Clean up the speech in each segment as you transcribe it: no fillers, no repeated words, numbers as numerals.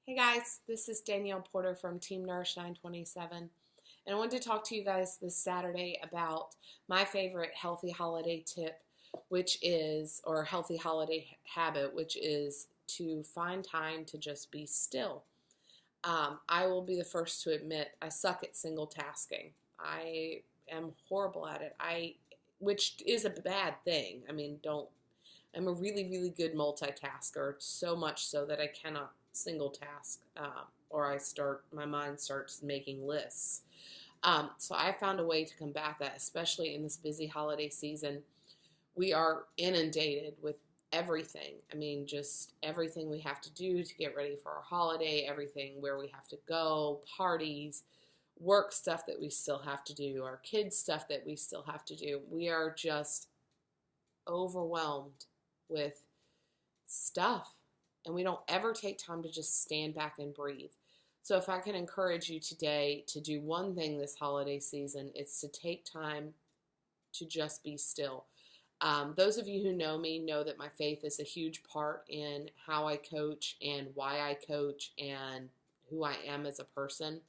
Hey guys, this is Danielle Porter from Team Nourish 927, and I wanted to talk to you guys this Saturday about my favorite healthy holiday tip, or healthy holiday habit, which is to find time to just be still. I will be the first to admit I suck at single tasking. I am horrible at it. Which is a bad thing. I'm a really, really good multitasker, so much so that I cannot single task, or my mind starts making lists. So I found a way to combat that, especially in this busy holiday season. We are inundated with everything. Just everything we have to do to get ready for our holiday, everything where we have to go, parties, work stuff that we still have to do, our kids' stuff that we still have to do. We are just overwhelmed with stuff, and we don't ever take time to just stand back and breathe. So if I can encourage you today to do one thing this holiday season, it's to take time to just be still. Those of you who know me know that my faith is a huge part in how I coach and why I coach and who I am as a person.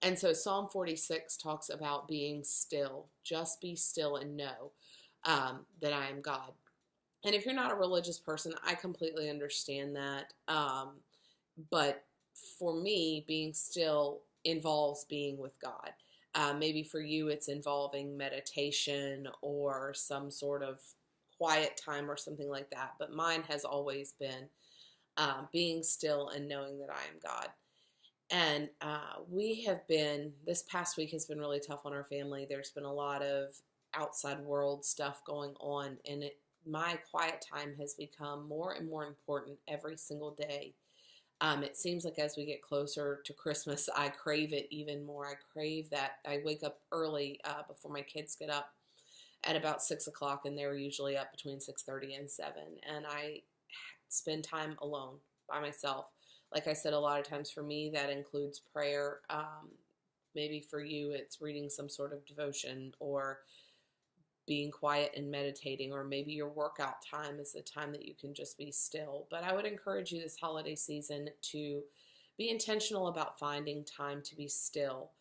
And so Psalm 46 talks about being still. Just be still and know that I am God. And if you're not a religious person, I completely understand that. But for me, being still involves being with God. Maybe for you, it's involving meditation or some sort of quiet time or something like that. But mine has always been being still and knowing that I am God. And this past week has been really tough on our family. There's been a lot of outside world stuff going on, and my quiet time has become more and more important every single day. It seems like as we get closer to Christmas, I crave it even more. I crave that. I wake up early before my kids get up at about 6 o'clock, and they're usually up between 6:30 and 7. And I spend time alone by myself. Like I said, a lot of times for me, that includes prayer. Maybe for you, it's reading some sort of devotion or being quiet and meditating, or maybe your workout time is the time that you can just be still. But I would encourage you this holiday season to be intentional about finding time to be still.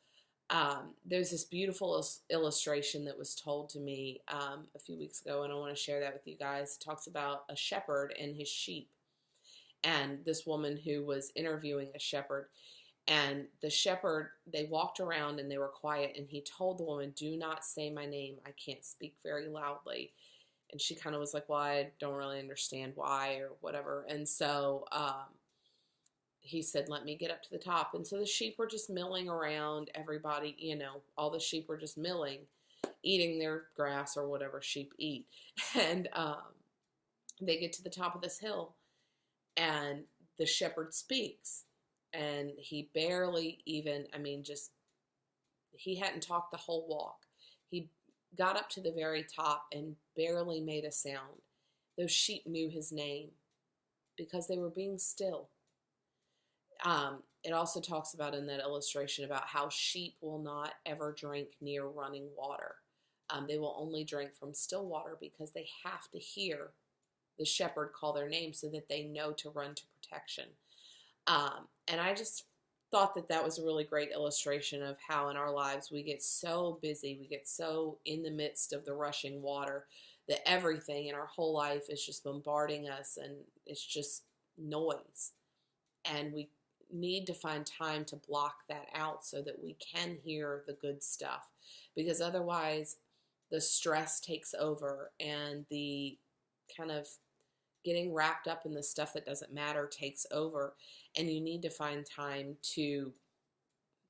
There's this beautiful illustration that was told to me a few weeks ago, and I want to share that with you guys. It talks about a shepherd and his sheep, and this woman who was interviewing a shepherd. And the shepherd, they walked around and they were quiet, and he told the woman, "Do not say my name. I can't speak very loudly." And she kind of was like, "Well, I don't really understand why," or whatever. And so he said, "Let me get up to the top." And so the sheep were just milling around everybody, all the sheep were just milling, eating their grass or whatever sheep eat. And they get to the top of this hill, and the shepherd speaks. And he barely even, he hadn't talked the whole walk. He got up to the very top and barely made a sound. Those sheep knew his name because they were being still. It also talks about in that illustration about how sheep will not ever drink near running water. They will only drink from still water because they have to hear the shepherd call their name so that they know to run to protection. And I just thought that was a really great illustration of how in our lives we get so busy, we get so in the midst of the rushing water that everything in our whole life is just bombarding us, and it's just noise. And we need to find time to block that out so that we can hear the good stuff, because otherwise the stress takes over and the kind of getting wrapped up in the stuff that doesn't matter takes over, and you need to find time to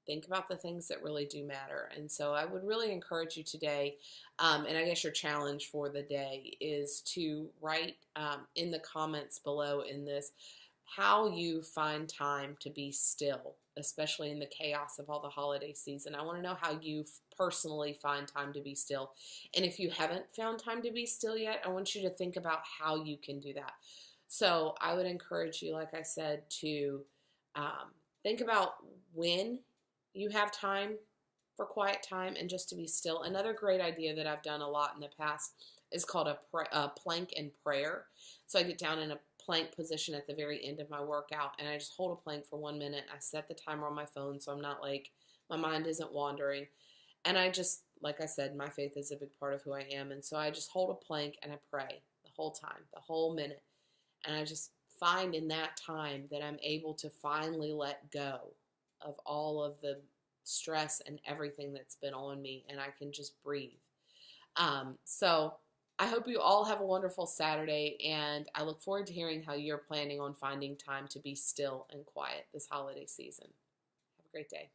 think about the things that really do matter. And so I would really encourage you today, and I guess your challenge for the day is to write in the comments below in this how you find time to be still, especially in the chaos of all the holiday season. I want to know how you personally find time to be still. And if you haven't found time to be still yet, I want you to think about how you can do that. So I would encourage you, like I said, to think about when you have time for quiet time and just to be still. Another great idea that I've done a lot in the past is called a plank and prayer. So I get down in a plank position at the very end of my workout, and I just hold a plank for 1 minute. I set the timer on my phone so I'm not like, my mind isn't wandering. And I just, like I said, my faith is a big part of who I am. And so I just hold a plank and I pray the whole time, the whole minute. And I just find in that time that I'm able to finally let go of all of the stress and everything that's been on me, and I can just breathe. So I hope you all have a wonderful Saturday, and I look forward to hearing how you're planning on finding time to be still and quiet this holiday season. Have a great day.